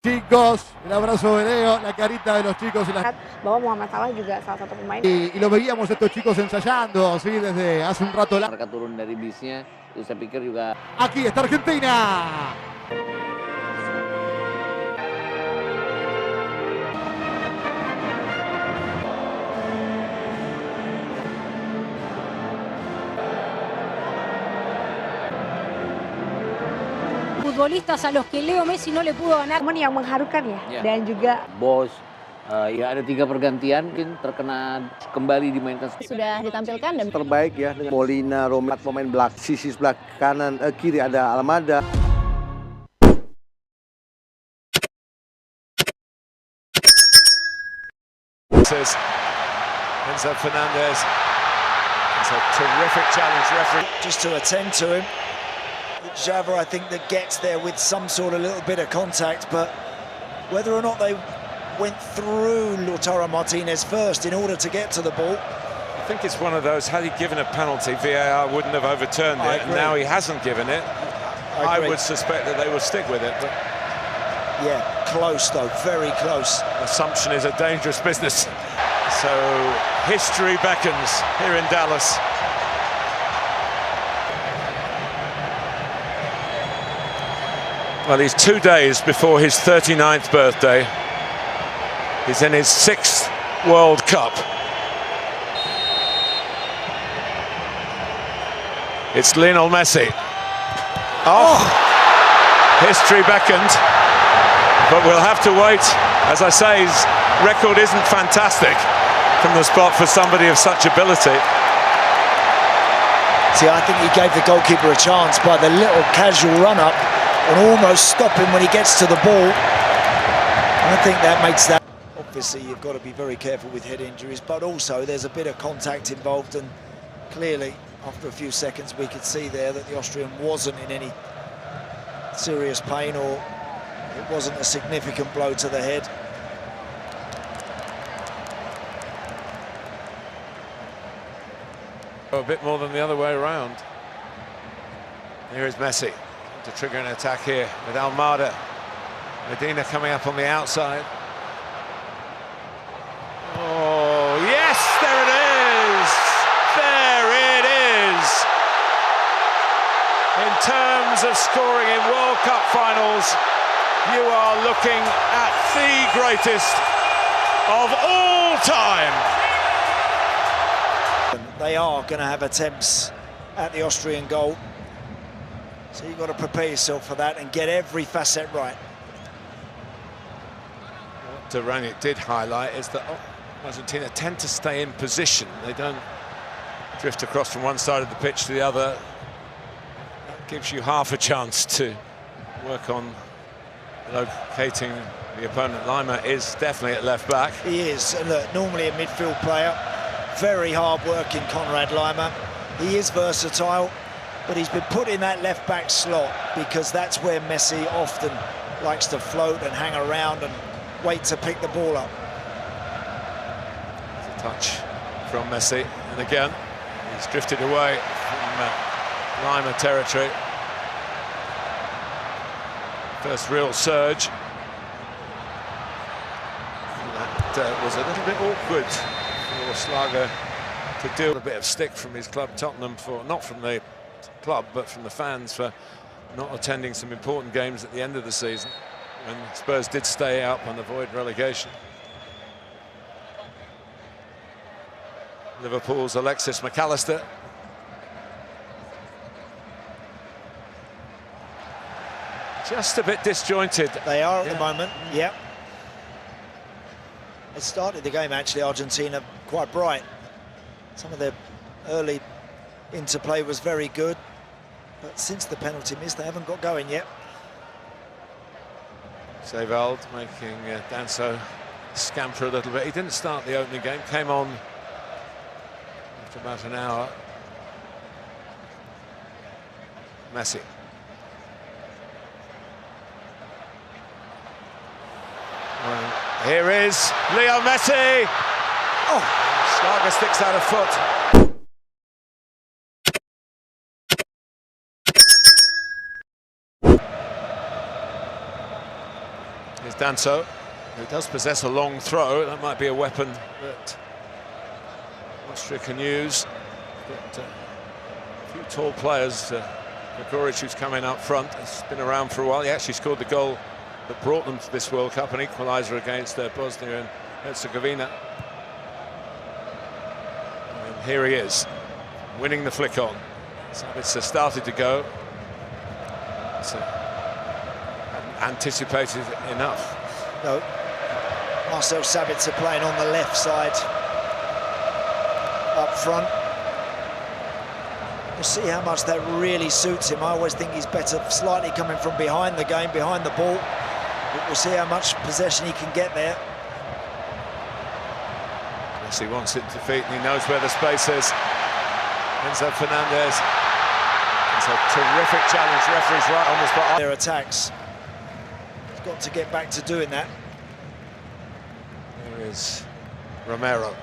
Chicos, el abrazo de Leo, la carita de los chicos. Bahwa Mohamed Salah juga salah satu pemain. Y lo veíamos estos chicos ensayando, ¿sí? Desde hace un rato. Mereka turun dari bisnya, itu saya pikir juga. Aquí está Argentina. Futbolistas a los que Leo Messi no le pudo ganar. Momen yang mengharukan ya. Dan juga Bos, ya ada 3 pergantian, mungkin terkena kembali dimainkan. Sudah ditampilkan dan terbaik ya dengan Molina, Romet, pemain belakang, sisi sebelah kanan, kiri ada Almada. Enzo Fernández. It's a terrific challenge, referee. Just to attend to him. Java, I think, that gets there with some sort of little bit of contact, but whether or not they went through Lautaro Martinez first in order to get to the ball. I think it's one of those, had he given a penalty, VAR wouldn't have overturned it, and now he hasn't given it. I would suspect that they will stick with it. But yeah, close though, very close. Assumption is a dangerous business. So history beckons here in Dallas. Well, he's 2 days before his 39th birthday. He's in his 6th World Cup. It's Lionel Messi. Oh! History beckoned. But we'll have to wait. As I say, his record isn't fantastic from the spot for somebody of such ability. See, I think he gave the goalkeeper a chance by the little casual run-up and almost stop him when he gets to the ball. I think that makes that. Obviously, you've got to be very careful with head injuries, but also there's a bit of contact involved, and clearly, after a few seconds, we could see there that the Austrian wasn't in any serious pain, or it wasn't a significant blow to the head. A bit more than the other way around. Here is Messi to trigger an attack here with Almada. Medina coming up on the outside. Oh, yes, there it is! There it is! In terms of scoring in World Cup finals, you are looking at the greatest of all time. They are going to have attempts at the Austrian goal. So you've got to prepare yourself for that and get every facet right. What Duranic did highlight is that Argentina tend to stay in position. They don't drift across from one side of the pitch to the other. That gives you half a chance to work on locating the opponent. Lima is definitely at left back. He is, and look, normally a midfield player. Very hard-working Conrad Lima. He is versatile, but he's been put in that left-back slot because that's where Messi often likes to float and hang around and wait to pick the ball up. There's a touch from Messi, and again, he's drifted away from Lima territory. First real surge. And that was a little bit awkward for Slager to deal a bit of stick from his club Tottenham, for not from the club but from the fans, for not attending some important games at the end of the season when Spurs did stay up and avoid relegation. Liverpool's Alexis McAllister. Just a bit disjointed. They are at the moment, yeah. It started the game, actually, Argentina, quite bright. Some of their early interplay was very good, but since the penalty miss, they haven't got going yet. Sevald making Danso scamper a little bit. He didn't start the opening game, came on after about an hour. Messi. Well, here is Leo Messi. Oh, Schlager sticks out a foot. Here's Danso, who does possess a long throw. That might be a weapon that Austria can use. But a few tall players. Gregoric, who's coming up front, has been around for a while. He actually scored the goal that brought them to this World Cup, an equalizer against Bosnia and Herzegovina. And here he is, winning the flick on. Sabitzer started to go. So, hadn't anticipated enough. No, Marcel Sabitzer playing on the left side, up front. We'll see how much that really suits him. I always think he's better slightly coming from behind the game, behind the ball. But we'll see how much possession he can get there. Messi wants it to feet and he knows where the space is. Enzo Fernández. It's a terrific challenge. Referee's right on the spot. Their attacks. He's got to get back to doing that. There is Romero.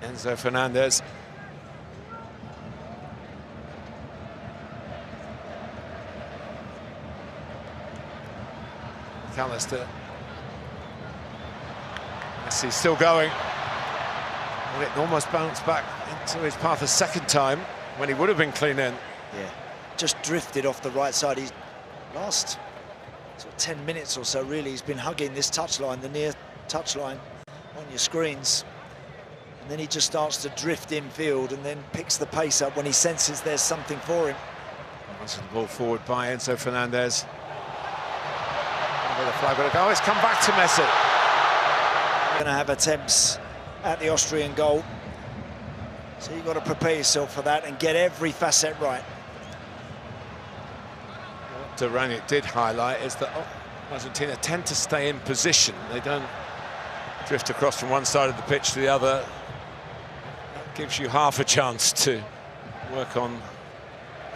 Enzo Fernández. McAllister. Messi still going. And it almost bounced back into his path a second time when he would have been clean in. Yeah, just drifted off the right side. He's last sort of 10 minutes or so, really, he's been hugging this touchline, the near touchline on your screens. And then he just starts to drift infield and then picks the pace up when he senses there's something for him. That's the ball forward by Enzo Fernández. The flag will go. It's come back to Messi. Going to have attempts at the Austrian goal. So you've got to prepare yourself for that and get every facet right. What Rangnick did highlight is that Argentina tend to stay in position. They don't drift across from one side of the pitch to the other. That gives you half a chance to work on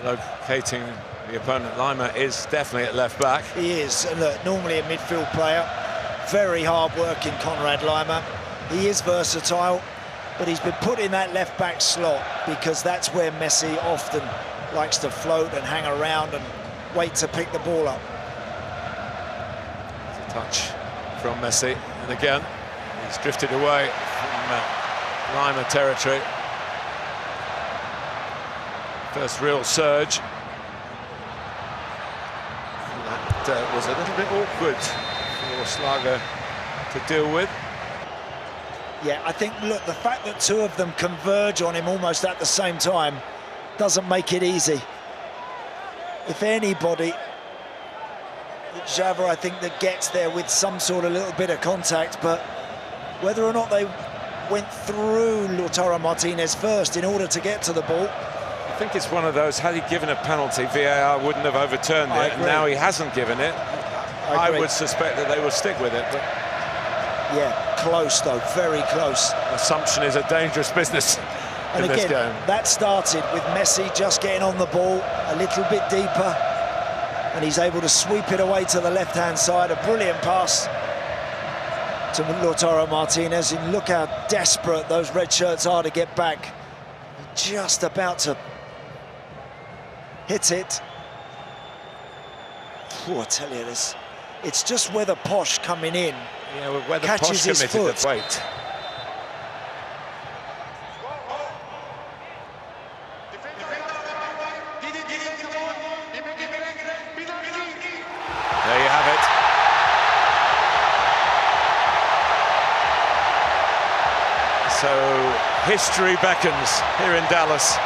locating the opponent. Lima is definitely at left back. He is, and look, normally a midfield player, very hard working Konrad Lima. He is versatile, but he's been put in that left back slot because that's where Messi often likes to float and hang around and wait to pick the ball up. There's a touch from Messi, and again he's drifted away from Lima territory. First real surge. That was a little bit awkward for Slager to deal with. Yeah, I think, look, the fact that two of them converge on him almost at the same time doesn't make it easy. If anybody, Java, I think, that gets there with some sort of little bit of contact, but whether or not they went through Lautaro Martinez first in order to get to the ball. I think it's one of those, had he given a penalty, VAR wouldn't have overturned it, and now he hasn't given it. I would suspect that they will stick with it. But yeah, close though, very close. Assumption is a dangerous business in this game. That started with Messi just getting on the ball a little bit deeper, and he's able to sweep it away to the left-hand side. A brilliant pass to Lautaro Martinez, and look how desperate those red shirts are to get back. Just about to hit it. I tell you this, it's just whether Posh coming in catches his foot. The weight. There you have it. So history beckons here in Dallas.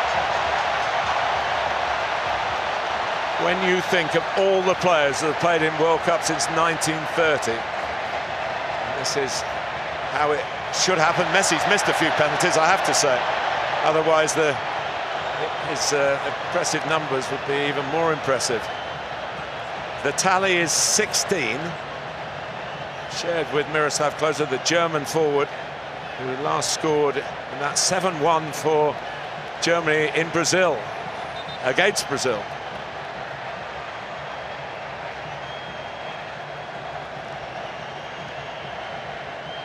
When you think of all the players that have played in World Cup since 1930, this is how it should happen. Messi's missed a few penalties, I have to say. Otherwise, his impressive numbers would be even more impressive. The tally is 16, shared with Miroslav Klose, the German forward, who last scored in that 7-1 for Germany in Brazil, against Brazil.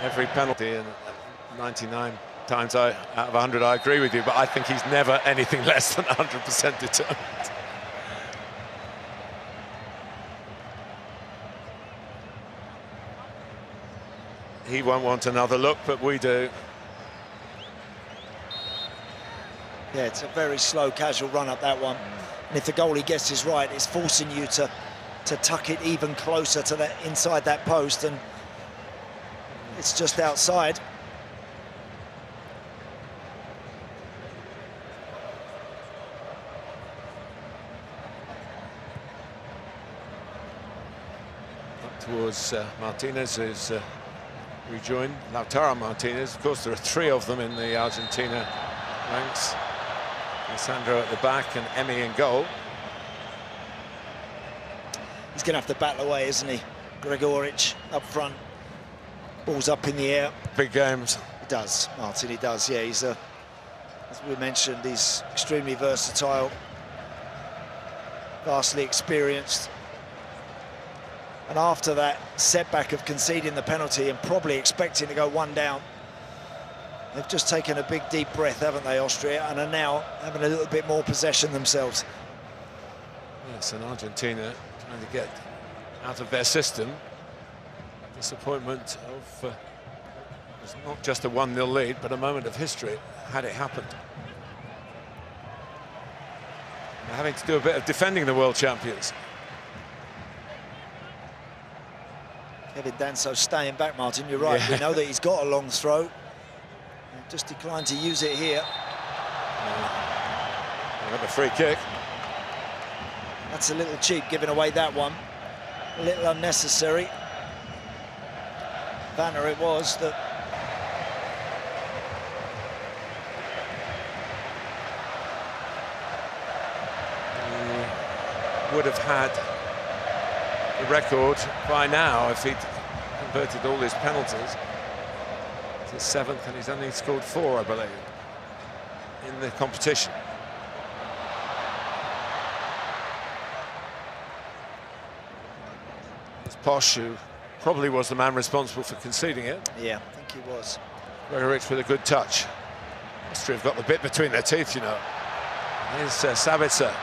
Every penalty in 99 times out of 100 I agree with you, but I think he's never anything less than 100% determined. He won't want another look, but we do. Yeah, it's a very slow, casual run up, that one. And if the goalie guesses right, it's forcing you to tuck it even closer to that, inside that post, and it's just outside. Up towards Martinez, who's rejoined. Lautaro Martinez. Of course, there are three of them in the Argentina ranks. Alessandro at the back and Emi in goal. He's going to have to battle away, isn't he? Gregoric up front. Ball's up in the air. Big games. He does, Martin, he does. Yeah, he's, as we mentioned, he's extremely versatile, vastly experienced. And after that setback of conceding the penalty and probably expecting to go one down, they've just taken a big, deep breath, haven't they, Austria, and are now having a little bit more possession themselves. Yes, and Argentina trying to get out of their system. Disappointment of it was not just a 1-0 lead, but a moment of history had it happened. They're having to do a bit of defending the world champions. Kevin Danso staying back, Martin, you're right. Yeah. We know that he's got a long throw. Just declined to use it here. Got the free kick. That's a little cheap, giving away that one. A little unnecessary. Banner it was that... would have had the record by now if he'd converted all his penalties. It's his 7th, and he's only scored 4, I believe, in the competition. It's Posh, who probably was the man responsible for conceding it. Yeah, I think he was. Gregoric with a good touch. Austria have got the bit between their teeth, you know. Here's Sabitzer.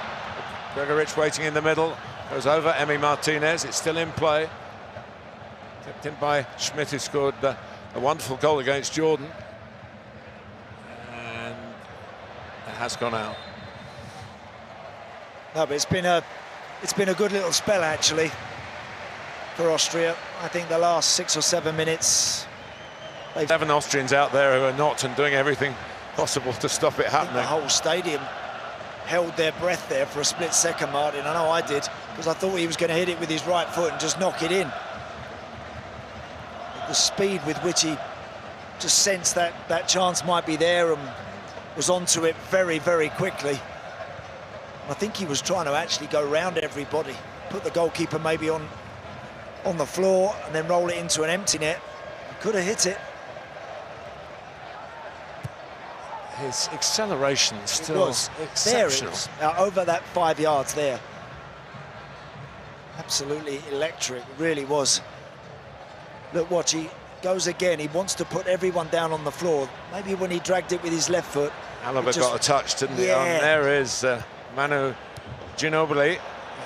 Gregoric waiting in the middle. Goes over Emi Martinez. It's still in play. Tipped in by Schmidt, who scored a wonderful goal against Jordan. And it has gone out. No, but it's been a good little spell, actually, for Austria. I think the last 6 or 7 minutes... 7 Austrians out there who are not and doing everything possible to stop it happening. The whole stadium held their breath there for a split second, Martin. I know I did, because I thought he was going to hit it with his right foot and just knock it in. The speed with which he just sensed that chance might be there and was onto it very, very quickly. I think he was trying to actually go round everybody, put the goalkeeper maybe on the floor and then roll it into an empty net. Could have hit it. His acceleration still was exceptional. There it was, over that 5 yards there. Absolutely electric, really was. Look, watch, he goes again. He wants to put everyone down on the floor. Maybe when he dragged it with his left foot. Alaba got a touch, didn't he? And there is Manu Ginobili,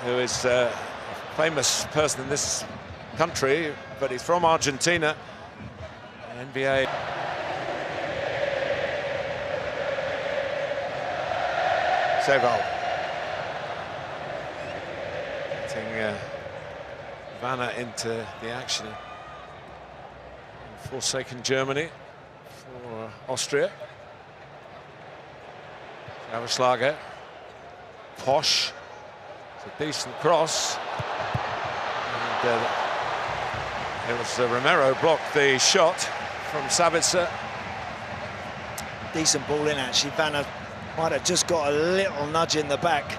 who is a famous person in this country, but he's from Argentina. NBA. Seval. Getting Vanna into the action. Forsaken Germany for Austria. Schauerschlager. Posch. It's a decent cross. And it was Romero blocked the shot from Sabitzer. Decent ball in, actually. Vanna might have just got a little nudge in the back,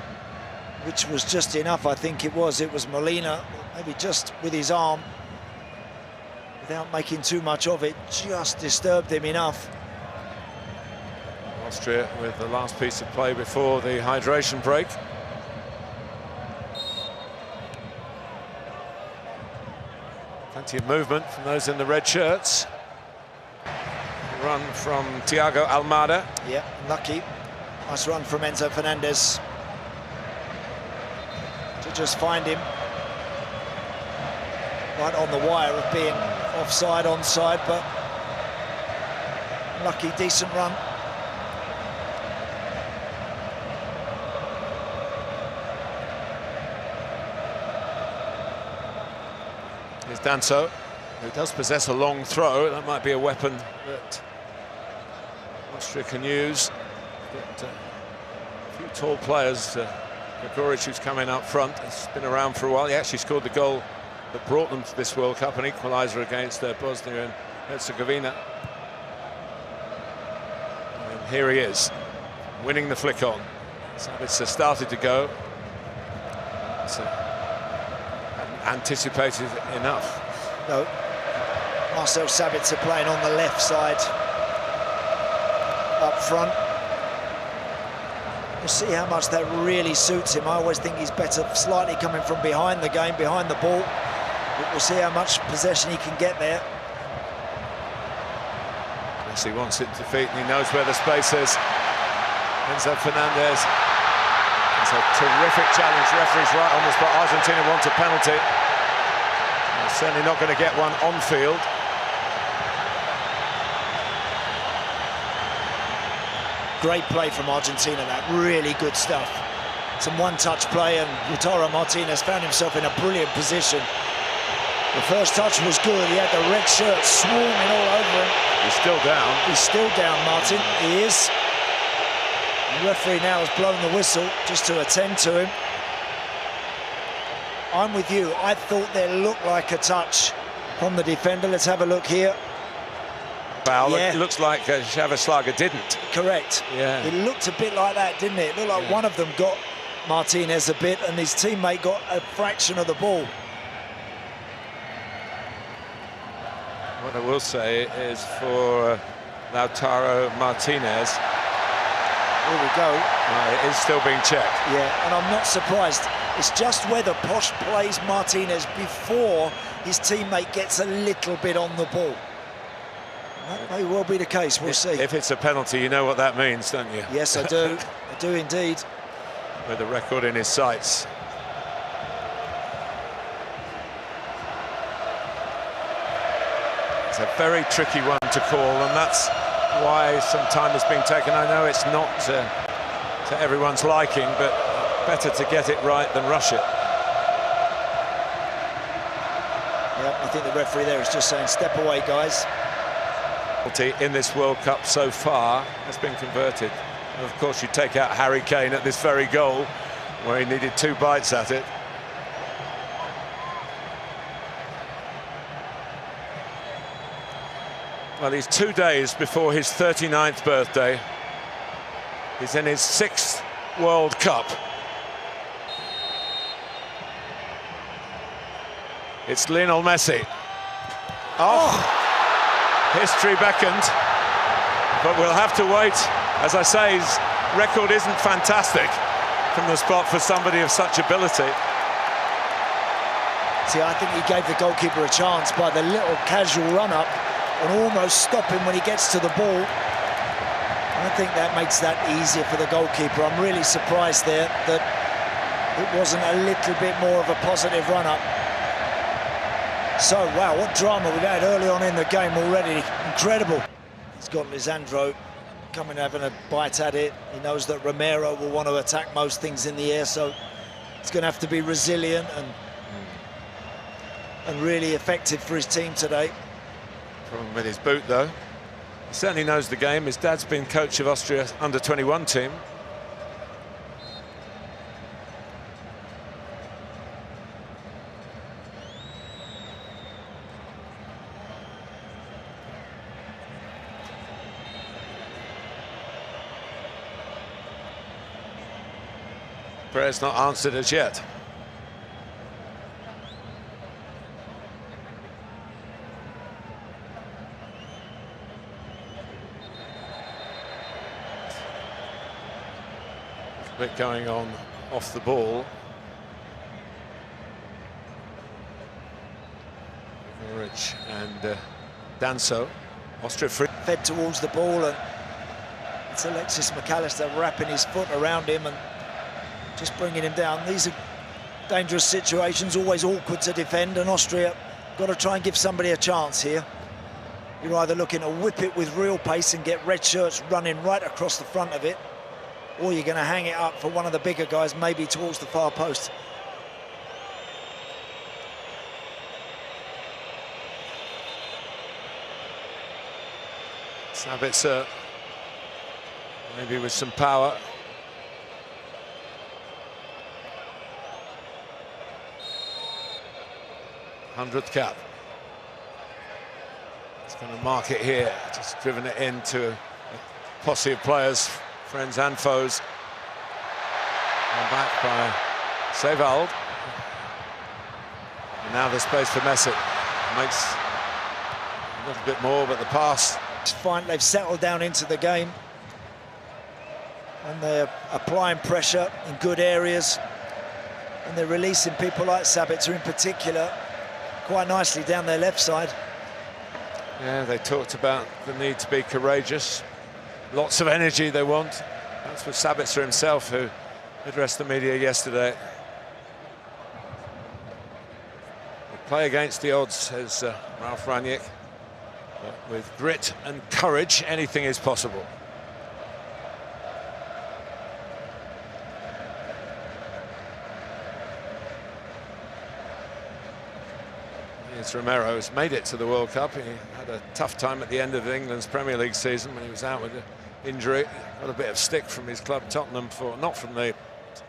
which was just enough, I think it was. It was Molina, maybe just with his arm, without making too much of it, just disturbed him enough. Austria with the last piece of play before the hydration break. Plenty of movement from those in the red shirts. run from Thiago Almada. Yeah, lucky. Nice run from Enzo Fernández to just find him right on the wire of being offside, onside, but lucky, decent run. Here's Danso, who does possess a long throw. That might be a weapon that Austria can use. But, a few tall players. Gregoric, who's coming up front, has been around for a while. He actually scored the goal that brought them to this World Cup, an equalizer against Bosnia and Herzegovina. And here he is, winning the flick on. Sabitzer started to go. Hadn't anticipated enough. No. Marcel Sabitzer playing on the left side, up front. We'll see how much that really suits him. I always think he's better slightly coming from behind the game, behind the ball. But we'll see how much possession he can get there. Messi wants it to feet and he knows where the space is. Enzo Fernández. It's a terrific challenge. Referee's right on the spot. Argentina wants a penalty. They're certainly not going to get one on field. Great play from Argentina, that really good stuff. Some one-touch play, and Lautaro Martinez found himself in a brilliant position. The first touch was good. He had the red shirt swarming all over him. He's still down. He's still down, Martin. He is. The referee now has blown the whistle just to attend to him. I'm with you. I thought there looked like a touch from the defender. Let's have a look here. Foul. Yeah. It looks like Xhavaslaga didn't. Correct. Yeah. It looked a bit like that, didn't it? It looked like one of them got Martinez a bit and his teammate got a fraction of the ball. What I will say is for Lautaro Martinez, Here we go. it is still being checked. Yeah, and I'm not surprised. It's just whether Posh plays Martinez before his teammate gets a little bit on the ball. That may well be the case, we'll see. If it's a penalty, you know what that means, don't you? Yes, I do. I do indeed. With the record in his sights. It's a very tricky one to call, and that's why some time has been taken. I know it's not to everyone's liking, but better to get it right than rush it. Yeah, I think the referee there is just saying, step away, guys. In this World Cup so far has been converted. And of course, you take out Harry Kane at this very goal, where he needed 2 bites at it. Well, he's 2 days before his 39th birthday. He's in his 6th World Cup. It's Lionel Messi. Oh! History beckoned, but we'll have to wait. As I say, his record isn't fantastic from the spot for somebody of such ability. See, I think he gave the goalkeeper a chance by the little casual run-up and almost stop him when he gets to the ball. I think that makes that easier for the goalkeeper. I'm really surprised there that it wasn't a little bit more of a positive run-up. So, wow, what drama we've had early on in the game already. Incredible. He's got Lisandro coming having a bite at it. He knows that Romero will want to attack most things in the air, so it's going to have to be resilient and really effective for his team today. Problem with his boot, though. He certainly knows the game. His dad's been coach of Austria's under-21 team. Prayer's not answered as yet. A bit going on off the ball. Rich and Danso. Austria free. Fed towards the ball, and it's Alexis McAllister wrapping his foot around him and just bringing him down. These are dangerous situations, always awkward to defend, and Austria got to try and give somebody a chance here. You're either looking to whip it with real pace and get red shirts running right across the front of it, or you're going to hang it up for one of the bigger guys, maybe towards the far post. Sabitzer, maybe with some power. '100th cap. He's going to mark it here, just driven it into a posse of players, friends and foes. And back by Sevald. And now the space for Messi. Makes a little bit more, but the pass. It's fine, they've settled down into the game. And they're applying pressure in good areas. And they're releasing people like Sabitzer in particular quite nicely down their left side. Yeah, they talked about the need to be courageous. Lots of energy they want. That's what Sabitzer himself, who addressed the media yesterday. They play against the odds, says Ralph Rangnick. But with grit and courage, anything is possible. Here's Romero, who's made it to the World Cup. He had a tough time at the end of England's Premier League season when he was out with an injury. Got a bit of stick from his club, Tottenham, for not from the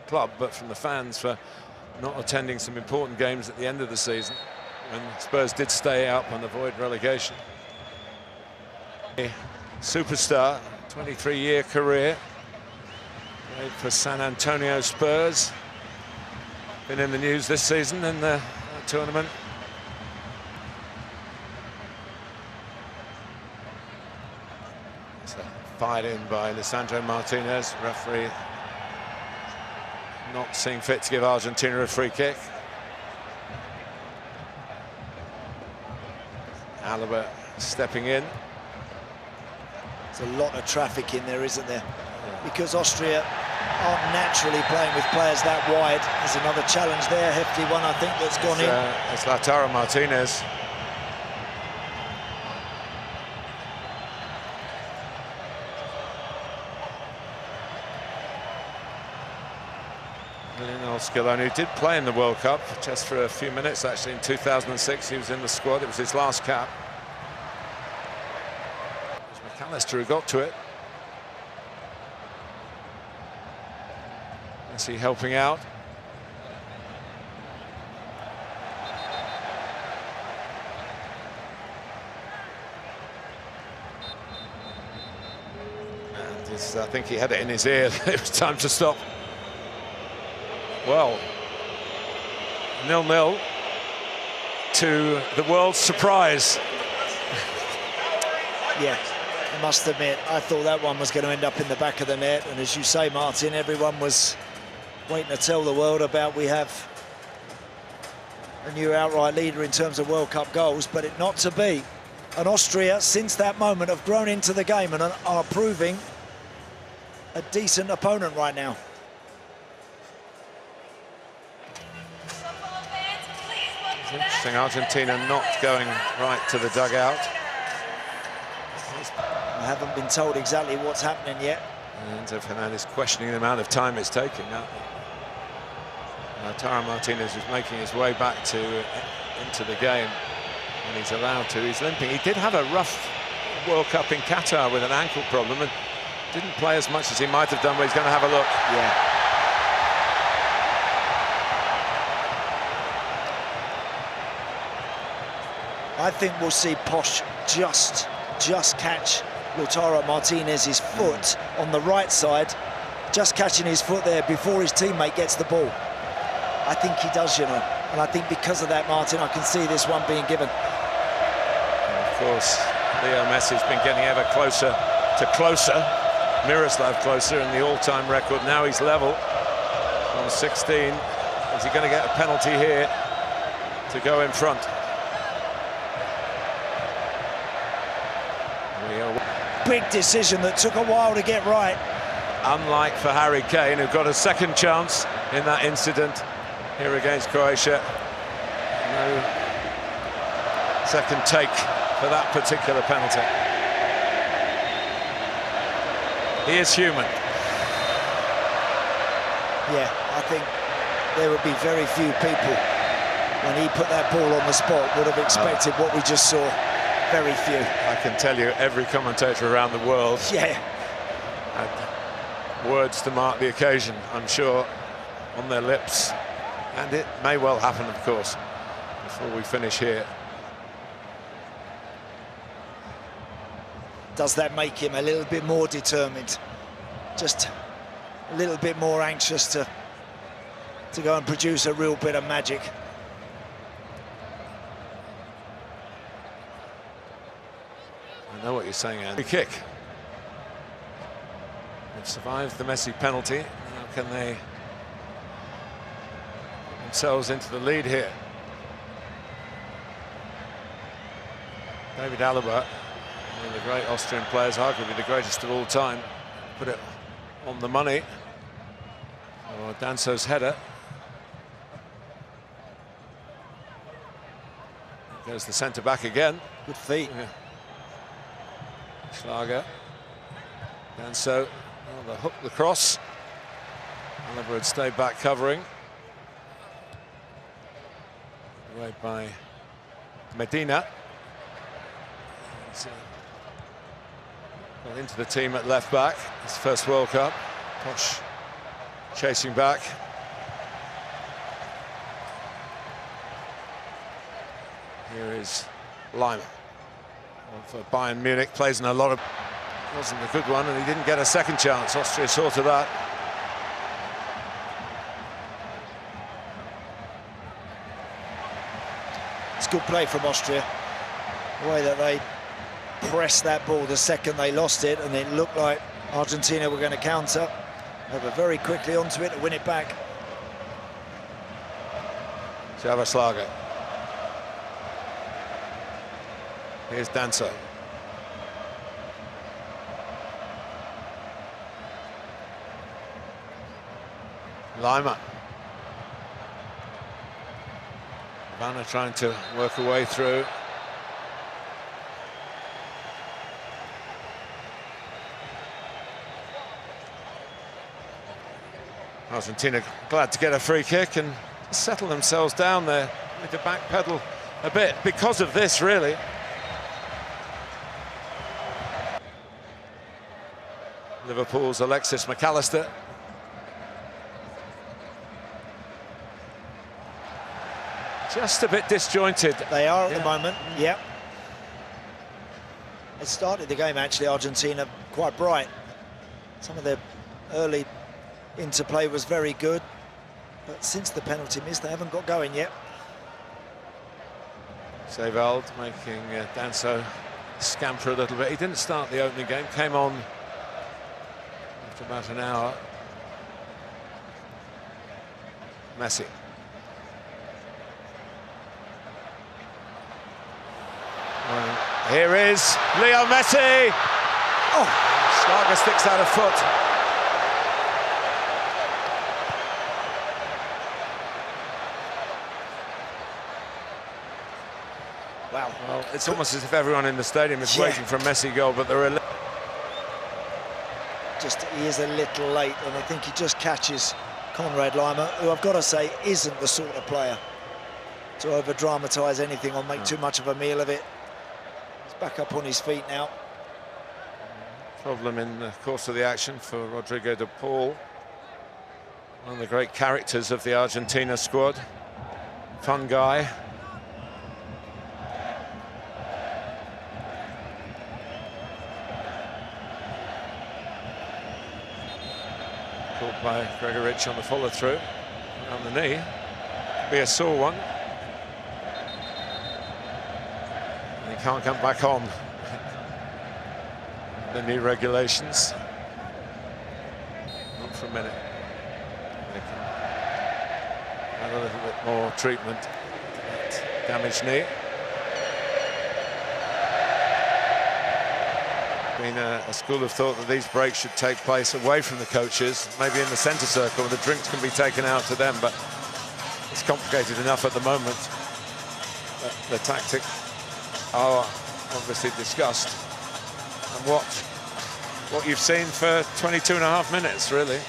club, but from the fans for not attending some important games at the end of the season when Spurs did stay up and avoid relegation. Superstar, 23-year career, played for San Antonio Spurs. Been in the news this season in the tournament. It's fired in by Lisandro Martinez, referee not seeing fit to give Argentina a free kick. Alaba stepping in. There's a lot of traffic in there, isn't there? Because Austria aren't naturally playing with players that wide. There's another challenge there, hefty one, I think, that's gone in. It's Lautaro Martinez. Lionel Scaloni did play in the World Cup just for a few minutes, actually. In 2006, he was in the squad. It was his last cap. McAllister who got to it. Messi helping out. And I think he had it in his ear. It was time to stop. Well, 0-0 to the world's surprise. Yeah. I must admit, I thought that one was going to end up in the back of the net, and as you say, Martin, everyone was waiting to tell the world about we have a new outright leader in terms of World Cup goals, but it not to be. And Austria, since that moment, have grown into the game and are proving a decent opponent right now. It's interesting, Argentina not going right to the dugout. I haven't been told exactly what's happening yet. Enzo Fernández questioning the amount of time it's taking. Lautaro Martinez is making his way back into the game, and he's allowed to. He's limping. He did have a rough World Cup in Qatar with an ankle problem and didn't play as much as he might have done, but he's going to have a look. Yeah. I think we'll see Posh just catch Lautaro Martinez's foot on the right side, just catching his foot there before his teammate gets the ball. I think he does, you know, and I think because of that, Martin, I can see this one being given. And of course, Leo Messi's been getting ever closer to closer. Miroslav closer in the all-time record. Now he's level on 16. Is he going to get a penalty here to go in front? big decision that took a while to get right. Unlike for Harry Kane, who got a second chance in that incident here against Croatia. No second take for that particular penalty. He is human. Yeah, I think there would be very few people, when he put that ball on the spot, would have expected what we just saw. Very few. I can tell you, every commentator around the world had words to mark the occasion, I'm sure, on their lips. And it may well happen, of course, before we finish here. Does that make him a little bit more determined? Just a little bit more anxious to go and produce a real bit of magic. I know what you're saying, Andy. Kick. They've survived the Messi penalty. Now can they put themselves into the lead here? David Alaba, one of the great Austrian players, arguably the greatest of all time, put it on the money. Or Danso's header. There's the centre-back again. Good feet. Yeah. Schlager. Danso, the hook, the cross. Alaba had stayed back covering. Away by Medina. Got into the team at left back. His first World Cup. Posh chasing back. Here is Lionel for Bayern Munich, plays in a lot of... Wasn't a good one, and he didn't get a second chance. Austria saw to that. It's good play from Austria. The way that they pressed that ball the second they lost it, and it looked like Argentina were going to counter. They were very quickly onto it to win it back. Schlager. Here's Danso. Lima. Vanna trying to work her way through. Argentina glad to get a free kick and settle themselves down there. Need to backpedal a bit because of this, really. Liverpool's Alexis McAllister. Just a bit disjointed. They are at the moment, yeah. It started the game, actually, Argentina, quite bright. Some of their early interplay was very good, but since the penalty miss, they haven't got going yet. Sevald making Danso scamper a little bit. He didn't start the opening game, came on after about an hour. Messi. Well, here is Leo Messi. Oh, Schlager sticks out a foot. Wow. Well, it's almost as if everyone in the stadium is waiting for a Messi goal, but they're he is a little late, and I think he just catches Conrad Lima, who I've got to say isn't the sort of player to over-dramatise anything or make too much of a meal of it. He's back up on his feet now. Problem in the course of the action for Rodrigo de Paul, one of the great characters of the Argentina squad. Fun guy. Caught by Gregorich on the follow-through, around the knee. Could be a sore one. And he can't come back on. The new regulations. Not for a minute. They can add a little bit more treatment to that damaged knee. been a school of thought that these breaks should take place away from the coaches, maybe in the centre circle, where the drinks can be taken out to them, but it's complicated enough at the moment. The tactic are obviously discussed. And what you've seen for 22.5 minutes, really.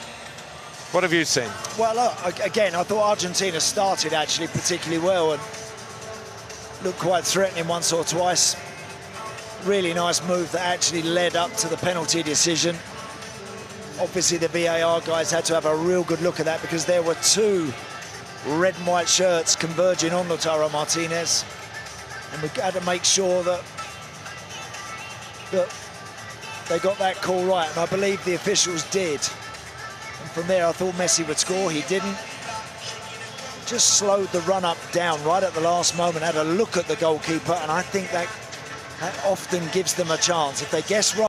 What have you seen? Well, again, I thought Argentina started actually particularly well and looked quite threatening once or twice. Really nice move that actually led up to the penalty decision. Obviously, the VAR guys had to have a real good look at that because there were two red and white shirts converging on Lautaro Martinez. And we had to make sure that they got that call right, and I believe the officials did. And from there, I thought Messi would score. He didn't. Just slowed the run-up down right at the last moment, had a look at the goalkeeper, and I think that often gives them a chance. If they guess right,